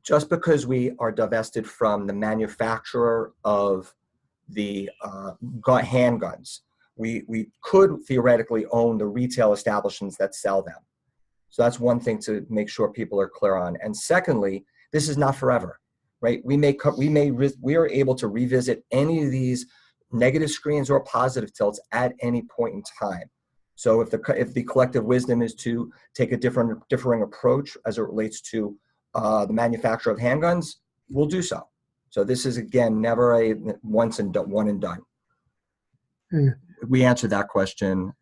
Just because we are divested from the manufacturer of the handguns, we could theoretically own the retail establishments that sell them. So that's one thing to make sure people are clear on. And secondly, this is not forever, right? We are able to revisit any of these negative screens or positive tilts at any point in time. So if the collective wisdom is to take a differing approach as it relates to the manufacture of handguns, we'll do so. So this is, again, never a one and done. We answered that question.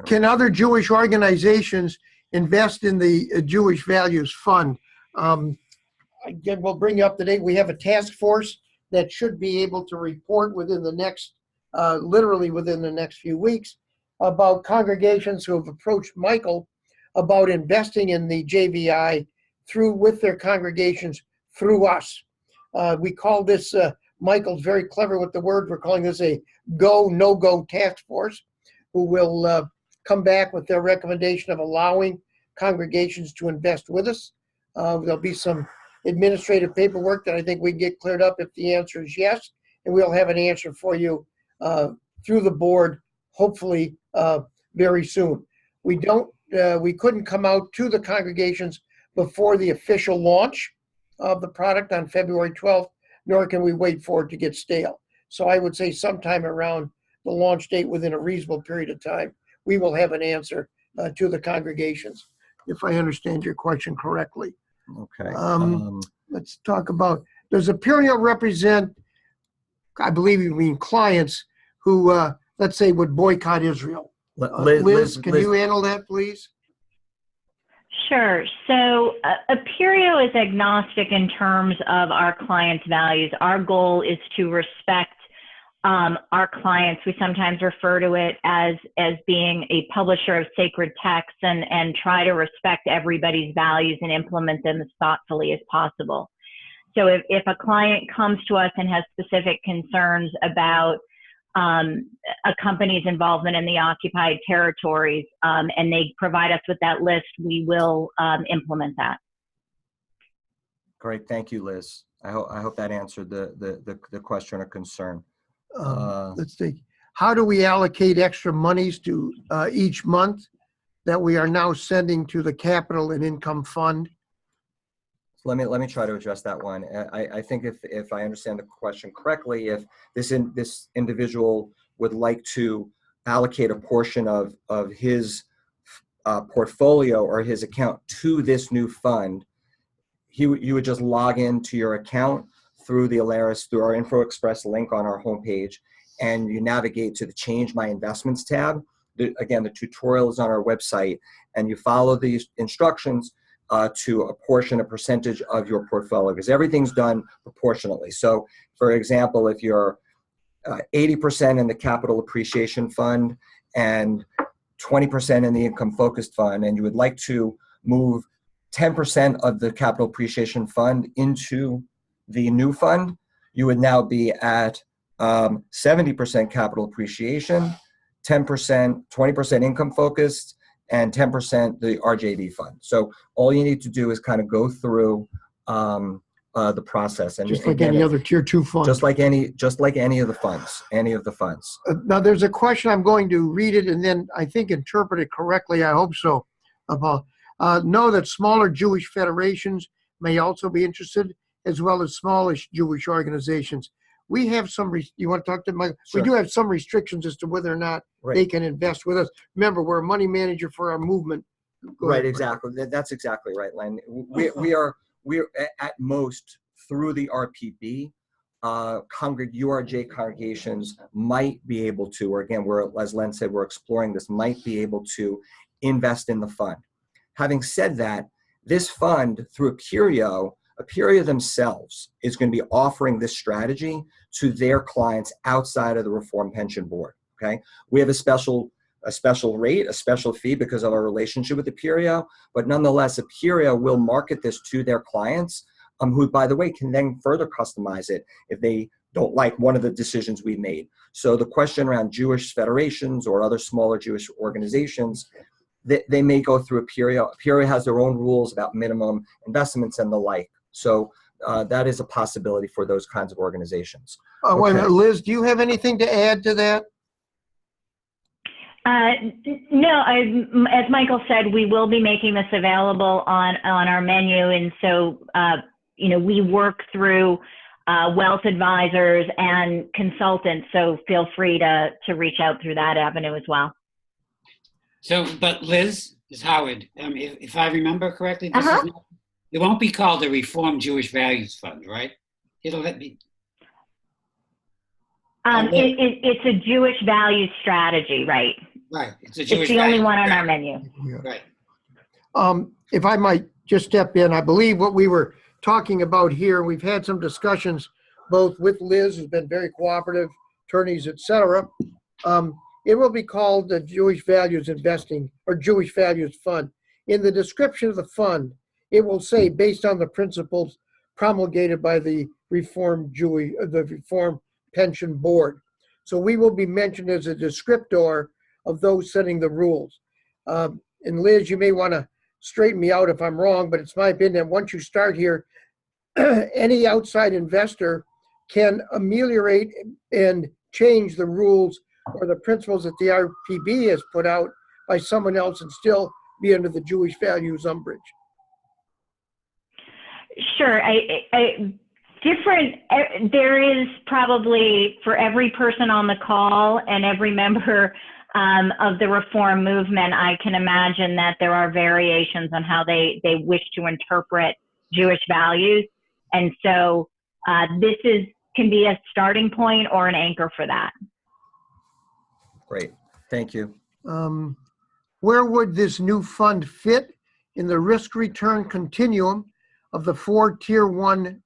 Can other Jewish organizations invest in the Jewish Values Fund? Again, we'll bring you up to date. We have a task force that should be able to report within the next, literally within the next few weeks, about congregations who have approached Michael about investing in the JVI with their congregations through us. We call this, Michael's very clever with the word, we're calling this a go, no-go task force, who will come back with their recommendation of allowing congregations to invest with us. There'll be some administrative paperwork that I think we can get cleared up if the answer is yes, and we'll have an answer for you through the board, hopefully very soon. We couldn't come out to the congregations before the official launch of the product on February 12th, nor can we wait for it to get stale. So I would say sometime around the launch date, within a reasonable period of time, we will have an answer to the congregations, if I understand your question correctly. Okay. Let's talk about, does Aperio represent, I believe you mean clients who, let's say, would boycott Israel? Liz, can you handle that, please? Sure. So Aperio is agnostic in terms of our clients' values. Our goal is to respect our clients. We sometimes refer to it as being a publisher of sacred texts, and try to respect everybody's values and implement them as thoughtfully as possible. So if a client comes to us and has specific concerns about a company's involvement in the occupied territories, and they provide us with that list, we will implement that. Great, thank you, Liz. I hope that answered the question or concern. Let's see. How do we allocate extra monies to each month that we are now sending to the Capital and Income Fund? Let me try to address that one. I think if I understand the question correctly, if this individual would like to allocate a portion of his portfolio or his account to this new fund, you would just log into your account through the Alaris, through our Info Express link on our homepage, and you navigate to the Change My Investments tab. Again, the tutorial is on our website, and you follow these instructions to apportion a percentage of your portfolio, because everything's done proportionately. So, for example, if you're 80% in the Capital Appreciation Fund and 20% in the Income Focused Fund, and you would like to move 10% of the Capital Appreciation Fund into the new fund, you would now be at 70% Capital Appreciation, 10%, 20% Income Focused, and 10% the RJV fund. So all you need to do is kind of go through the process, and just like any other tier 2 fund. Just like any of the funds. Now there's a question. I'm going to read it and then I think interpret it correctly. I hope so. Know that smaller Jewish federations may also be interested, as well as smallish Jewish organizations. We have some, you want to talk to Mike? Sure. We do have some restrictions as to whether or not they can invest with us. Remember, we're a money manager for our movement. Right, exactly. That's exactly right, Len. We're at most, through the RPB, URJ congregations might be able to, or again, as Len said, we're exploring this, might be able to invest in the fund. Having said that, this fund, through Aperio themselves is going to be offering this strategy to their clients outside of the Reform Pension Board. Okay, we have a special rate, a special fee because of our relationship with Aperio, but nonetheless, Aperio will market this to their clients, who, by the way, can then further customize it if they don't like one of the decisions we made. So the question around Jewish federations or other smaller Jewish organizations, they may go through Aperio. Aperio has their own rules about minimum investments and the like. So that is a possibility for those kinds of organizations. Wait a minute, Liz, do you have anything to add to that? No, as Michael said, we will be making this available on our menu. And so, we work through wealth advisors and consultants. So feel free to reach out through that avenue as well. So, but Liz is Howard. If I remember correctly, this Uh-huh. is not, it won't be called the Reform Jewish Values Fund, right? It'll be. It's a Jewish values strategy, right? Right. It's a Jewish It's the only values one on our strategy. menu. Right. If I might just step in, I believe what we were talking about here, we've had some discussions both with Liz, who's been very cooperative, attorneys, et cetera. It will be called the Jewish Values Investing or Jewish Values Fund. In the description of the fund, it will say based on the principles promulgated by the Reform Pension Board. So we will be mentioned as a descriptor of those setting the rules. And Liz, you may want to straighten me out if I'm wrong, but it's my opinion that once you start here, any outside investor can ameliorate and change the rules or the principles that the RPB has put out by someone else and still be under the Jewish values umbrage. Sure. There is probably for every person on the call and every member of the reform movement, I can imagine that there are variations on how they wish to interpret Jewish values. And so this can be a starting point or an anchor for that. Great. Thank you. Where would this new fund fit in the risk-return continuum of the four tier one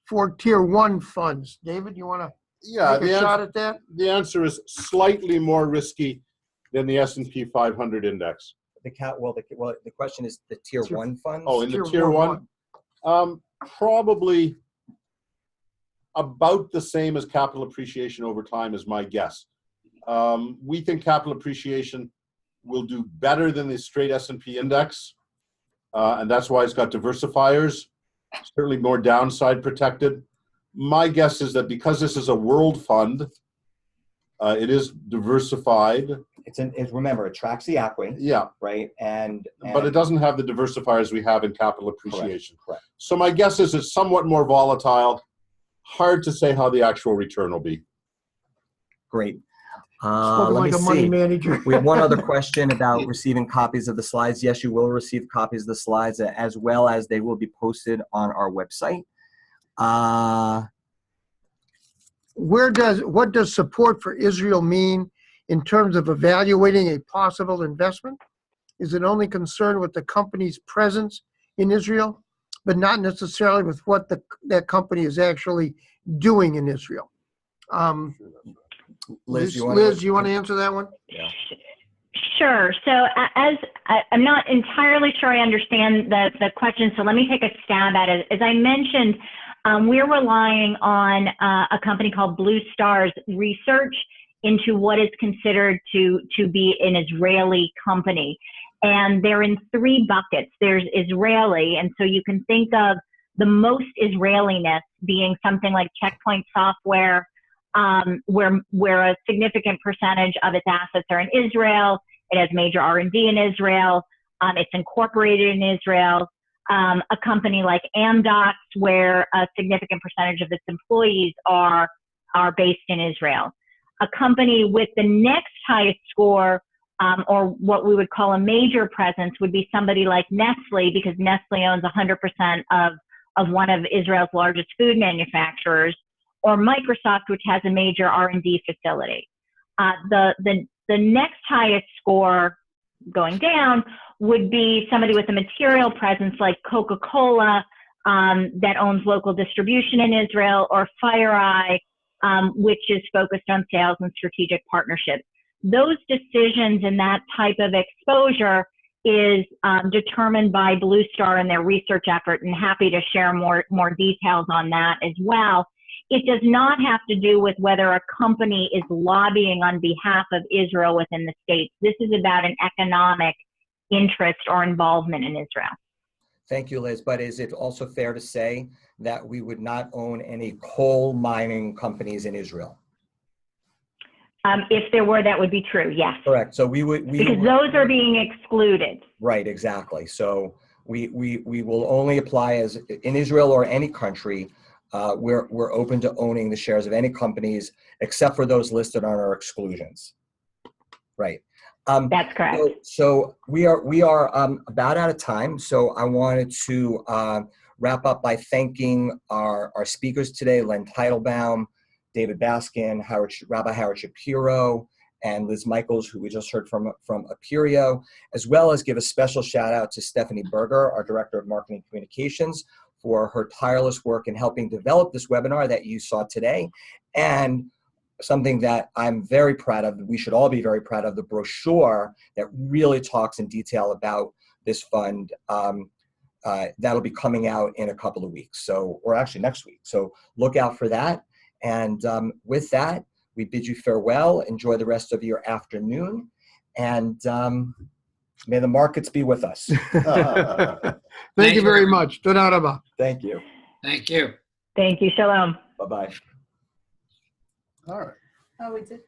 funds? David, you want to take a shot at that? The answer is slightly more risky than the S&P 500 index. The question is the tier one funds. Oh, in the tier one, probably about the same as capital appreciation over time is my guess. We think capital appreciation will do better than the straight S&P index, and that's why it's got diversifiers, certainly more downside protected. My guess is that because this is a world fund, it is diversified. Remember, it tracks the ACWI. Yeah. Right. And but it doesn't have the diversifiers we have in capital appreciation. Correct. So my guess is it's somewhat more volatile. Hard to say how the actual return will be. Great. Spoken like a money manager. We have one other question about receiving copies of the slides. Yes, you will receive copies of the slides as well as they will be posted on our website. What does support for Israel mean in terms of evaluating a possible investment? Is it only concerned with the company's presence in Israel, but not necessarily with what that company is actually doing in Israel? Liz, you want to answer that one? Yeah. Sure. So I'm not entirely sure I understand the question, so let me take a stab at it. As I mentioned, we're relying on a company called Blue Star's research into what is considered to be an Israeli company. And they're in three buckets. There's Israeli, and so you can think of the most Israeliness being something like Checkpoint Software, where a significant percentage of its assets are in Israel. It has major R&D in Israel. It's incorporated in Israel. A company like Amdocs, where a significant percentage of its employees are based in Israel. A company with the next highest score, or what we would call a major presence, would be somebody like Nestle, because Nestle owns 100% of one of Israel's largest food manufacturers, or Microsoft, which has a major R&D facility. The next highest score going down would be somebody with a material presence like Coca-Cola, that owns local distribution in Israel, or FireEye, which is focused on sales and strategic partnerships. Those decisions and that type of exposure is determined by Blue Star and their research effort, and happy to share more details on that as well. It does not have to do with whether a company is lobbying on behalf of Israel within the States. This is about an economic interest or involvement in Israel. Thank you, Liz. But is it also fair to say that we would not own any coal mining companies in Israel? If there were, that would be true, yes. Correct. So because those are being excluded. Right, exactly. So we will only apply as in Israel or any country. We're open to owning the shares of any companies except for those listed on our exclusions. Right. That's correct. So we are about out of time. So I wanted to wrap up by thanking our speakers today, Len Teitelbaum, David Baskin, Rabbi Howard Shapiro, and Liz Michaels, who we just heard from Aperio, as well as give a special shout out to Stephanie Berger, our Director of Marketing Communications, for her tireless work in helping develop this webinar that you saw today. And something that I'm very proud of, we should all be very proud of, the brochure that really talks in detail about this fund. That'll be coming out in a couple of weeks, or actually next week. So look out for that. And with that, we bid you farewell. Enjoy the rest of your afternoon. And may the markets be with us. Thank you very much. Toda rabba. Thank you. Thank you. Thank you. Shalom. Bye-bye. All right. Oh, we did.